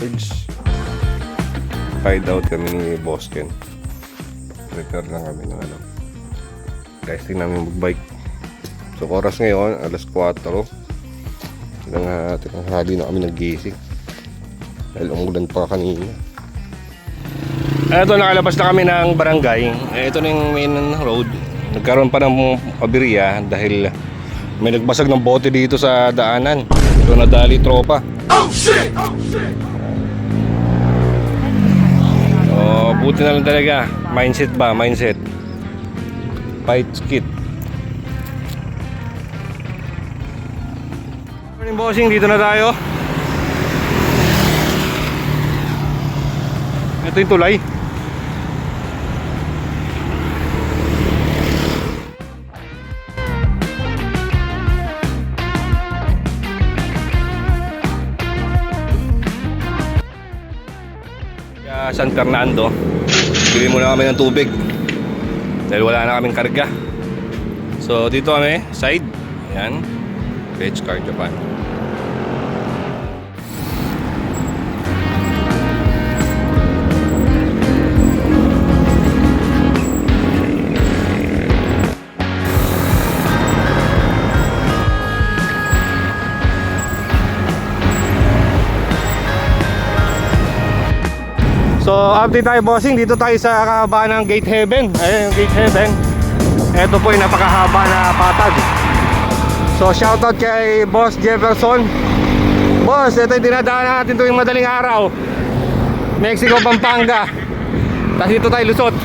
Bridge. Ride out kami ni Boss Ken. Repair lang kami ng ano. Testing namin magbike. So oras ngayon, alas 4. Tinanghali na kami nagising. Dahil umulan pa kanina. Ito, nakalabas na kami ng barangay. Ito na yung main road. Nagkaroon pa ng aberya dahil may nagbasag ng bote dito sa daanan. So nadali tropa. Oh shit! Oh shit! Oh, buti na lang talaga. Mindset ba? Mindset. Fight kit. Morning bossing, dito na tayo. Ito yung tulay. San Fernando. Bili muna kami ng tubig dahil wala na kaming karga. So dito kami, side. Ayan, Page Car Japan. So update tayo bossing, dito tayo sa kahabaan ng Gate Heaven. Ayun yung Gate Heaven. Ito po yung napakahaba na patag. So shoutout kay Boss Jefferson. Boss, ito yung dinadaan natin tuwing madaling araw. Mexico, Pampanga. Tapos dito tayo lusot.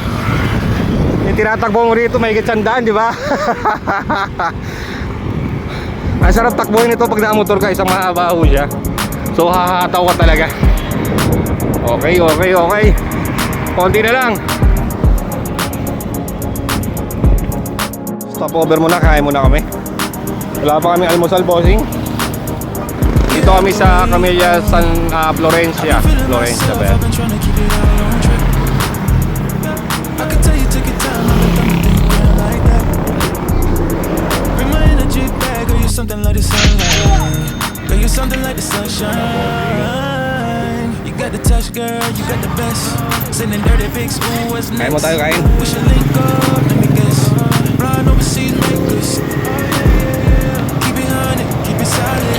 Yung tinatakbo mo rito may gitsandaan, di ba? Ang sarap takbuhin ito pag nakamotor ka, isang mahaba ho siya. So hahataw ka talaga. Okay. Konti na lang. Stop over muna, kain muna kami. Wala pa kami almusal bossing. Dito kami sa Camilla San Florencia ba yan? Something like the sunlight. Girl, you're something like the sunshine. You got the touch, girl, you got the best. Sending dirty pics, ooh, what's next? Kain mo tayo, kain. We should link up, let me guess. Flying overseas, make this. Keep it honey, keep it solid.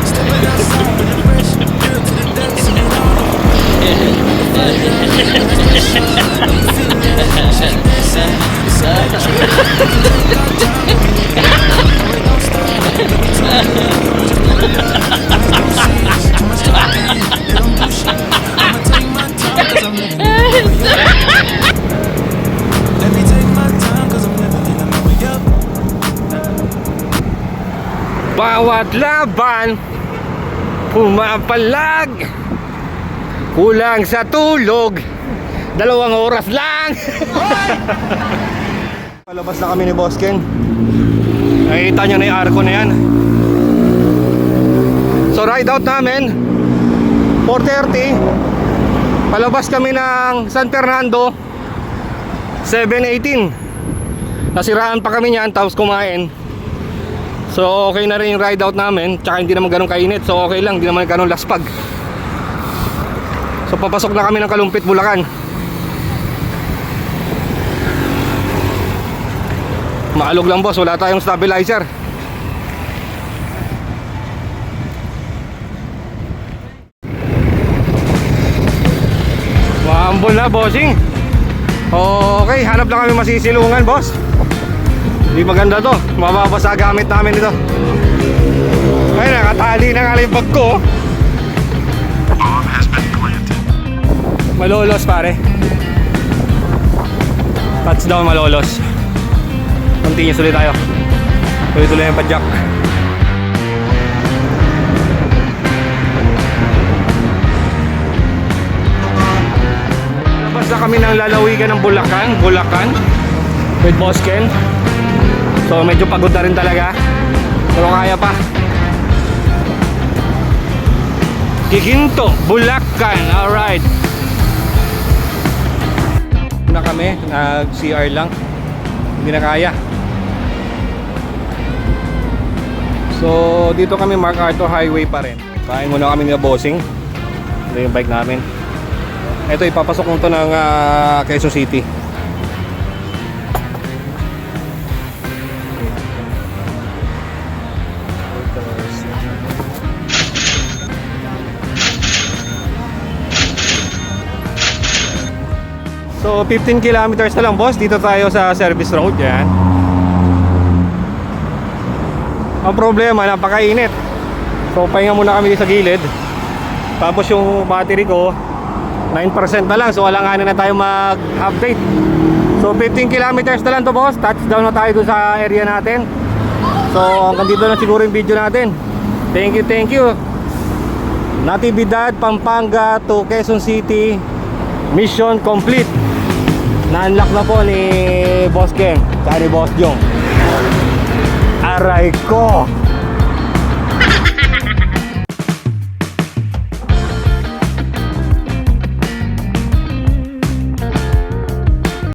Stepping outside with the fresh. Girl to the depths, and it all bawat laban pumapalag, kulang sa tulog 2 oras lang. Palabas na kami ni Boss Ken. Nakikita nyo na yung arko na yan. So ride out namin 4:30. Palabas kami ng San Fernando 7:18. Nasiraan pa kami niyan tapos kumain. So okay na rin yung ride out namin. Tsaka hindi naman ganun kainit. So okay lang, hindi naman ganun laspag. So papasok na kami ng Kalumpit, Bulacan. Maalog lang boss, wala tayong stabilizer. Wambol na bossing. Okay, hanap lang kami masisilungan boss. Hindi maganda to, mababasa gamit namin ito. Ay, nakatali na nga yung bag ko. Malolos pare. Touchdown Malolos. Continuous ulit tayo. Tuloy-tuloy yung padjak. Labas na kami ng lalawigan ng Bulacan with Boss Ken. So medyo pagod na rin talaga, pero kaya pa. Giginto, Bulacan, alright. Na kami, nag-CR lang. Hindi na kaya. So dito kami MacArthur Highway pa rin. Kain muna kami ng bossing. Ito yung bike namin. Ito ipapasok mo to ng Quezon City. So 15 kilometers na lang boss. Dito tayo sa service road. Yan. Ang problema, napakainit. So pahinga muna kami sa gilid. Tapos yung battery ko 9% na lang. So alanganin na tayo mag-update. So 15 kilometers na lang to boss. Touchdown na tayo dun sa area natin. So hanggang dito na siguro yung video natin. Thank you. Natividad, Pampanga to Quezon City. Mission complete. Na-unlock na po ni Boss Ken, tsaka ni Boss Jong. Aray ko!